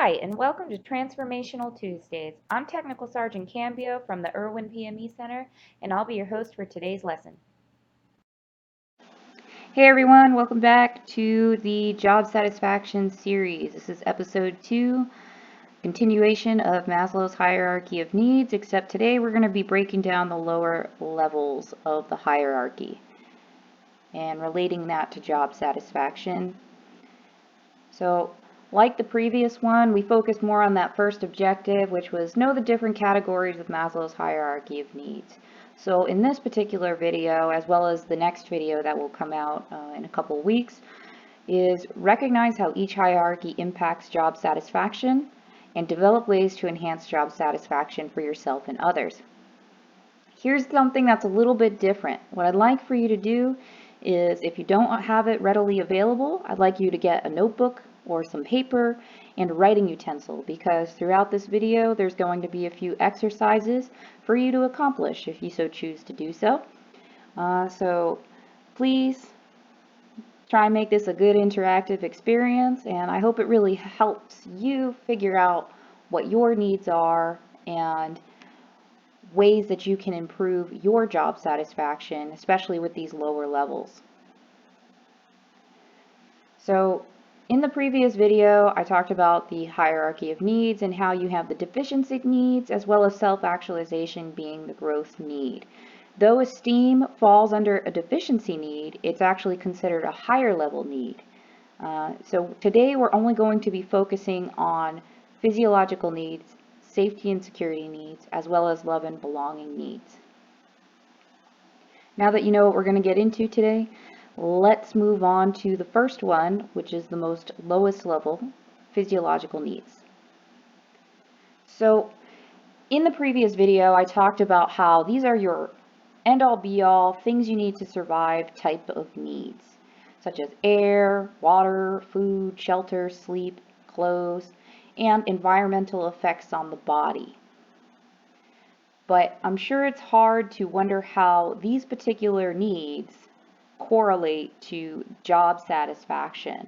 Hi, and welcome to Transformational Tuesdays. I'm Technical Sergeant Cambio from the Irwin PME Center, and I'll be your host for today's lesson. Hey everyone, welcome back to the Job Satisfaction series. This is episode 2, continuation of Maslow's hierarchy of needs, except today we're going to be breaking down the lower levels of the hierarchy and relating that to job satisfaction. So, like the previous one, we focused more on that first objective, which was know the different categories of Maslow's hierarchy of needs. So in this particular video, as well as the next video that will come out in a couple of weeks, is recognize how each hierarchy impacts job satisfaction and develop ways to enhance job satisfaction for yourself and others. Here's something that's a little bit different. What I'd like for you to do is, if you don't have it readily available, I'd like you to get a notebook or some paper and a writing utensil, because throughout this video there's going to be a few exercises for you to accomplish if you so choose to do so. So please try and make this a good interactive experience, and I hope it really helps you figure out what your needs are and ways that you can improve your job satisfaction, especially with these lower levels. So in the previous video, I talked about the hierarchy of needs and how you have the deficiency needs as well as self-actualization being the growth need. Though esteem falls under a deficiency need, it's actually considered a higher level need. So today we're only going to be focusing on physiological needs, safety and security needs, as well as love and belonging needs. Now that you know what we're going to get into today, let's move on to the first one, which is the most lowest level, physiological needs. So in the previous video, I talked about how these are your end-all be-all things you need to survive type of needs, such as air, water, food, shelter, sleep, clothes, and environmental effects on the body. But I'm sure it's hard to wonder how these particular needs correlate to job satisfaction.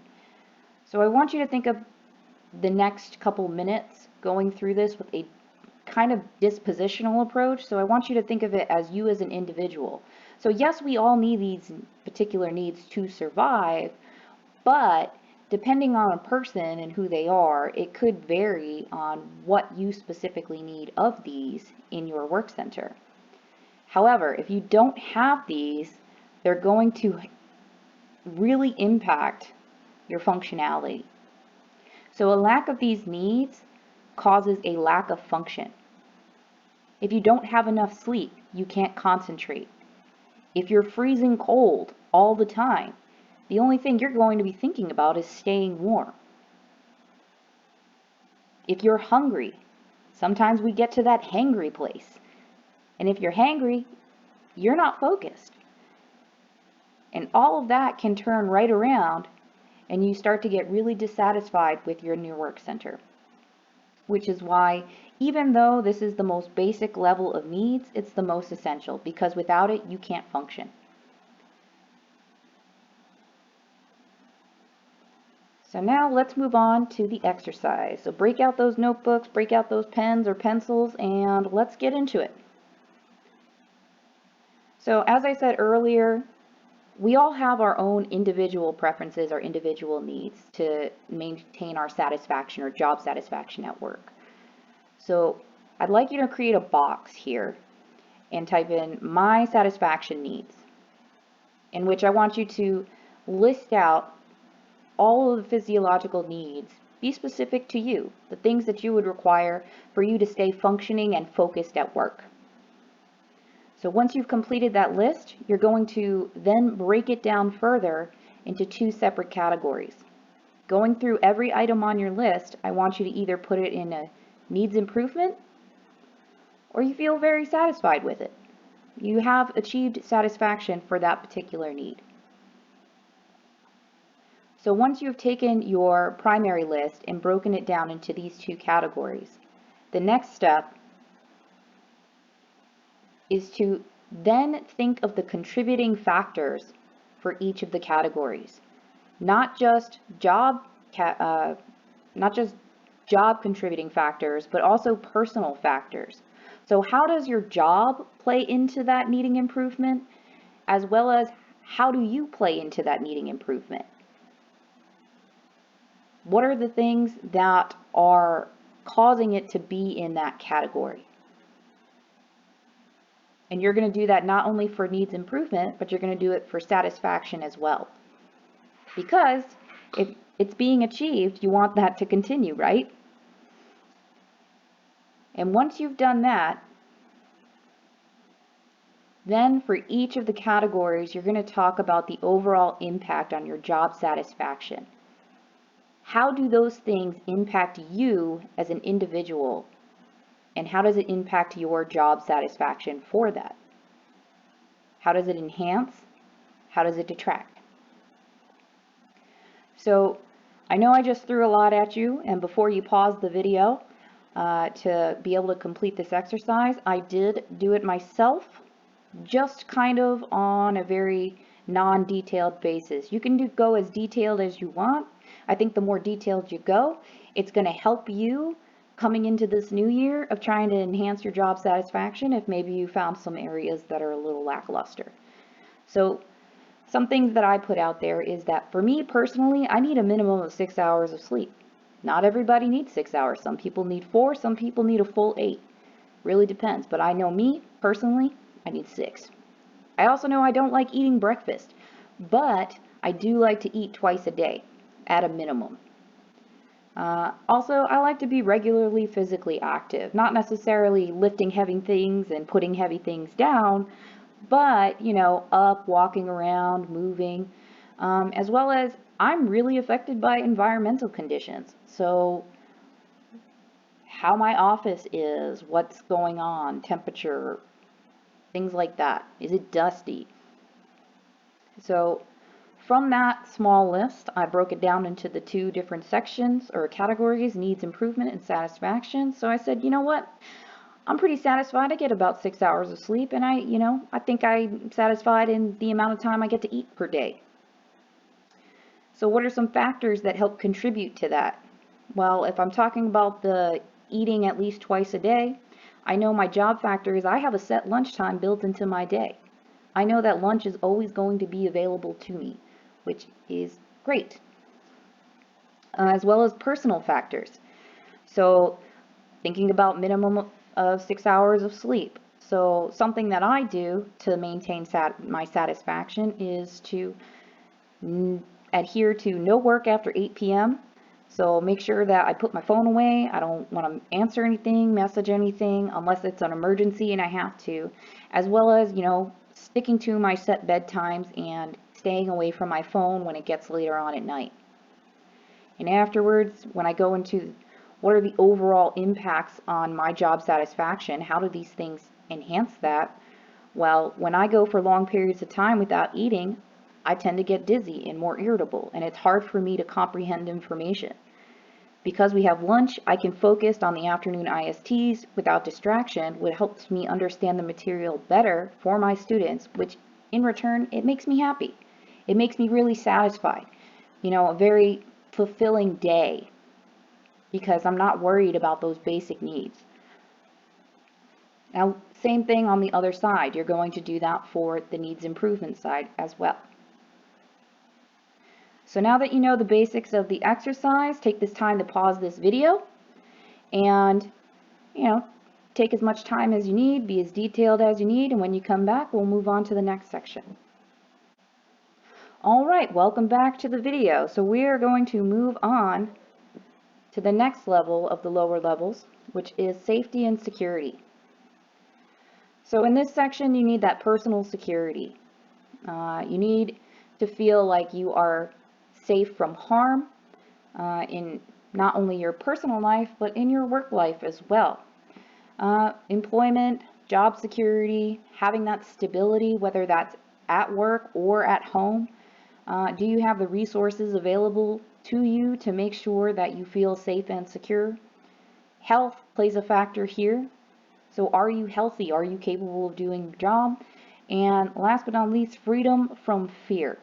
So I want you to think of the next couple minutes going through this with a kind of dispositional approach. So I want you to think of it as you as an individual. So yes, we all need these particular needs to survive, but depending on a person and who they are, it could vary on what you specifically need of these in your work center. However, if you don't have these, they're going to really impact your functionality. So a lack of these needs causes a lack of function. If you don't have enough sleep, you can't concentrate. If you're freezing cold all the time, the only thing you're going to be thinking about is staying warm. If you're hungry, sometimes we get to that hangry place. And if you're hangry, you're not focused. And all of that can turn right around and you start to get really dissatisfied with your new work center. Which is why, even though this is the most basic level of needs, it's the most essential, because without it, you can't function. So now let's move on to the exercise. So break out those notebooks, break out those pens or pencils, and let's get into it. So as I said earlier, we all have our own individual preferences, our individual needs to maintain our satisfaction or job satisfaction at work. So I'd like you to create a box here and type in my satisfaction needs, in which I want you to list out all of the physiological needs. Be specific to you, the things that you would require for you to stay functioning and focused at work. So once you've completed that list, you're going to then break it down further into 2 separate categories. Going through every item on your list, I want you to either put it in a needs improvement or you feel very satisfied with it. You have achieved satisfaction for that particular need. So once you've taken your primary list and broken it down into these 2 categories, the next step is to then think of the contributing factors for each of the categories. Not just job contributing factors, but also personal factors. So how does your job play into that needing improvement, as well as how do you play into that needing improvement? What are the things that are causing it to be in that category? And you're going to do that not only for needs improvement, but you're going to do it for satisfaction as well. Because if it's being achieved, you want that to continue, right? And once you've done that, then for each of the categories, you're going to talk about the overall impact on your job satisfaction. How do those things impact you as an individual? And how does it impact your job satisfaction for that? How does it enhance? How does it detract? So I know I just threw a lot at you, and before you pause the video to be able to complete this exercise, I did do it myself, just kind of on a very non-detailed basis. You can go as detailed as you want. I think the more detailed you go, it's going to help you coming into this new year of trying to enhance your job satisfaction if maybe you found some areas that are a little lackluster. So some things that I put out there is that for me personally, I need a minimum of 6 hours of sleep. Not everybody needs 6 hours. Some people need 4, some people need a full 8. Really depends. But I know me personally, I need 6. I also know I don't like eating breakfast, but I do like to eat twice a day at a minimum. Also, I like to be regularly physically active, not necessarily lifting heavy things and putting heavy things down, but, up, walking around, moving, as well as I'm really affected by environmental conditions. So how my office is, what's going on, temperature, things like that. Is it dusty? So from that small list, I broke it down into the 2 different sections or categories, needs improvement and satisfaction. So I said, you know what? I'm pretty satisfied. I get about 6 hours of sleep, and I think I'm satisfied in the amount of time I get to eat per day. So what are some factors that help contribute to that? Well, if I'm talking about the eating at least twice a day, I know my job factor is I have a set lunchtime built into my day. I know that lunch is always going to be available to me, which is great. As well as personal factors. So thinking about minimum of 6 hours of sleep. So something that I do to maintain my satisfaction is to adhere to no work after 8 p.m. So make sure that I put my phone away. I don't want to answer anything, message anything, unless it's an emergency and I have to. As well as, sticking to my set bedtimes and staying away from my phone when it gets later on at night. And afterwards, when I go into what are the overall impacts on my job satisfaction, how do these things enhance that? Well, when I go for long periods of time without eating, I tend to get dizzy and more irritable, and it's hard for me to comprehend information. Because we have lunch, I can focus on the afternoon ISTs without distraction, which helps me understand the material better for my students, which in return, it makes me happy. It makes me really satisfied. A very fulfilling day because I'm not worried about those basic needs. Now, same thing on the other side. You're going to do that for the needs improvement side as well. So now that you know the basics of the exercise, take this time to pause this video and, take as much time as you need, be as detailed as you need, and when you come back, we'll move on to the next section. All right, welcome back to the video. So we are going to move on to the next level of the lower levels, which is safety and security. So in this section, you need that personal security. You need to feel like you are safe from harm in not only your personal life, but in your work life as well. Employment, job security, having that stability, whether that's at work or at home. Do you have the resources available to you to make sure that you feel safe and secure? Health plays a factor here. So are you healthy? Are you capable of doing your job? And last but not least, freedom from fear.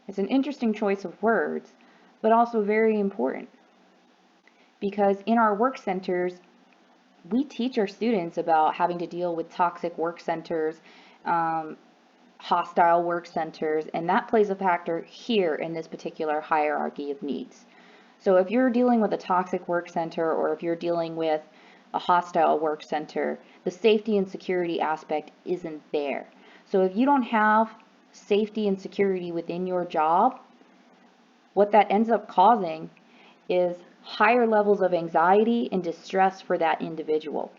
It's an interesting choice of words, but also very important. because in our work centers, we teach our students about having to deal with toxic work centers, hostile work centers, and that plays a factor here in this particular hierarchy of needs. So if you're dealing with a toxic work center, or if you're dealing with a hostile work center, the safety and security aspect isn't there. So if you don't have safety and security within your job, what that ends up causing is higher levels of anxiety and distress for that individual.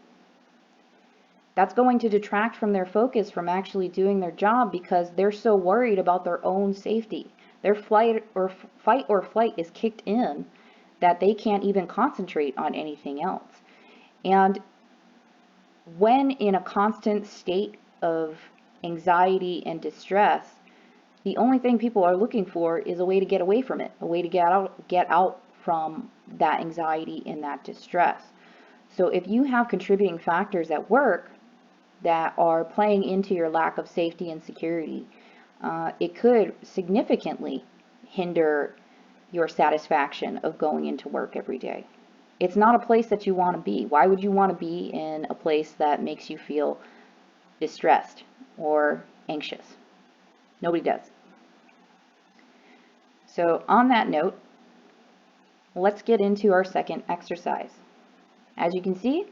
That's going to detract from their focus from actually doing their job because they're so worried about their own safety. Their fight or flight is kicked in that they can't even concentrate on anything else. And when in a constant state of anxiety and distress, the only thing people are looking for is a way to get away from it, a way to get out from that anxiety and that distress. So if you have contributing factors at work that are playing into your lack of safety and security, it could significantly hinder your satisfaction of going into work every day. It's not a place that you want to be. Why would you want to be in a place that makes you feel distressed or anxious? Nobody does. So on that note, let's get into our second exercise. As you can see,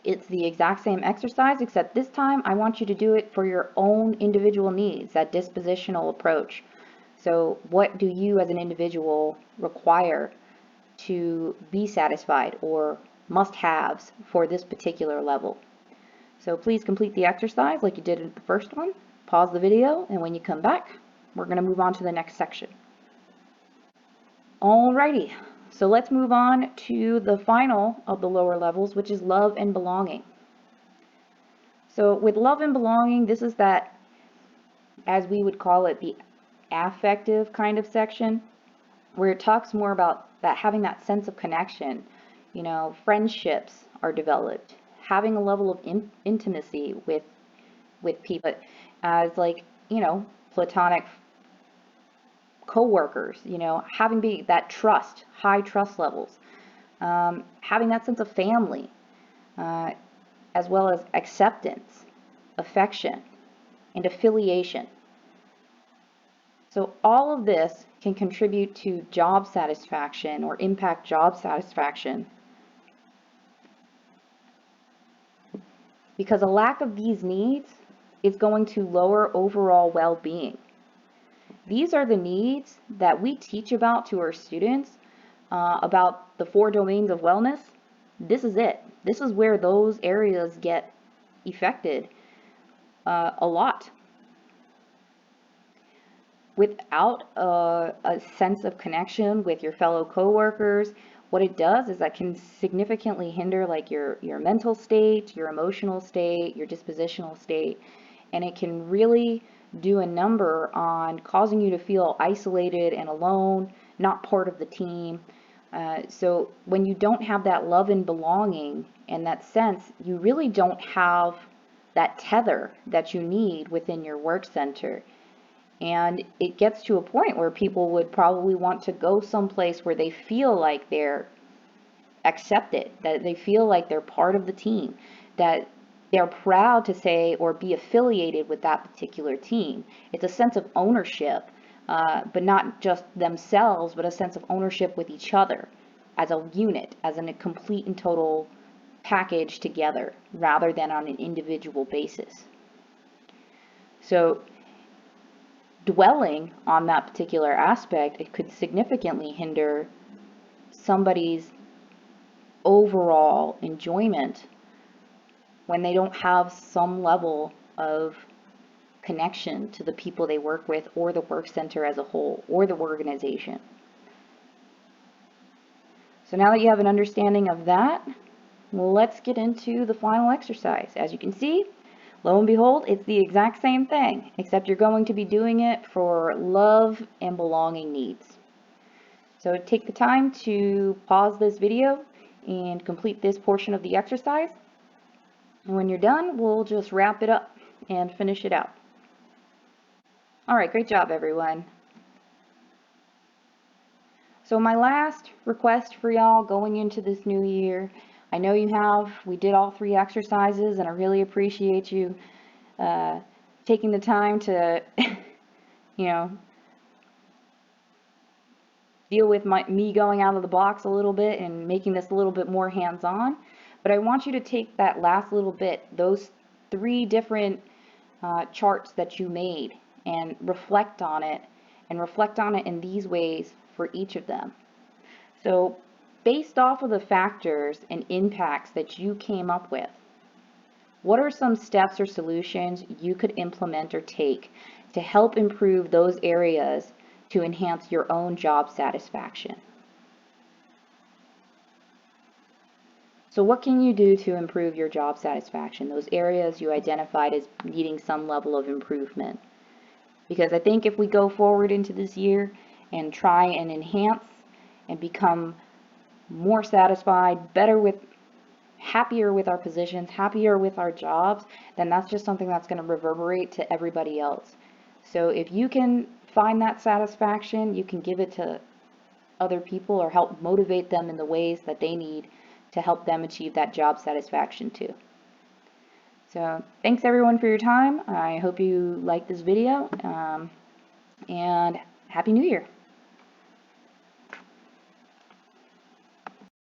it's the exact same exercise, except this time I want you to do it for your own individual needs, that dispositional approach. So what do you as an individual require to be satisfied, or must-haves for this particular level? So please complete the exercise like you did in the first one. Pause the video, and when you come back, we're going to move on to the next section. Alrighty, so let's move on to the final of the lower levels, which is love and belonging. So with love and belonging, this is that, as we would call it, the affective kind of section, where it talks more about that, having that sense of connection. You know, friendships are developed, having a level of intimacy with people, as like, you know, platonic co-workers, you know, having that trust, high trust levels, having that sense of family, as well as acceptance, affection, and affiliation. So all of this can contribute to job satisfaction or impact job satisfaction, because a lack of these needs is going to lower overall well-being. These are the needs that we teach about to our students, about the 4 domains of wellness. This is it. This is where those areas get affected a lot. Without a sense of connection with your fellow coworkers, what it does is that can significantly hinder like your mental state, your emotional state, your dispositional state, and it can really do a number on causing you to feel isolated and alone, not part of the team. So when you don't have that love and belonging and that sense, you really don't have that tether that you need within your work center. And it gets to a point where people would probably want to go someplace where they feel like they're accepted, that they feel like they're part of the team, that they're proud to say or be affiliated with that particular team. It's a sense of ownership, but not just themselves, but a sense of ownership with each other as a unit, as a complete and total package together, rather than on an individual basis. So dwelling on that particular aspect, it could significantly hinder somebody's overall enjoyment when they don't have some level of connection to the people they work with, or the work center as a whole, or the organization. So now that you have an understanding of that, let's get into the final exercise. As you can see, lo and behold, it's the exact same thing, except you're going to be doing it for love and belonging needs. So take the time to pause this video and complete this portion of the exercise. And when you're done, we'll just wrap it up and finish it out. All right, great job, everyone. So my last request for y'all going into this new year, I know we did all 3 exercises, and I really appreciate you taking the time to, you know, deal with me going out of the box a little bit and making this a little bit more hands-on. But I want you to take that last little bit, those 3 different charts that you made, and reflect on it, in these ways for each of them. So based off of the factors and impacts that you came up with, what are some steps or solutions you could implement or take to help improve those areas to enhance your own job satisfaction? So what can you do to improve your job satisfaction, those areas you identified as needing some level of improvement? Because I think if we go forward into this year and try and enhance and become more satisfied, happier with our positions, happier with our jobs, then that's just something that's going to reverberate to everybody else. So if you can find that satisfaction, you can give it to other people or help motivate them in the ways that they need to help them achieve that job satisfaction too. So thanks everyone for your time. I hope you liked this video, and Happy New Year.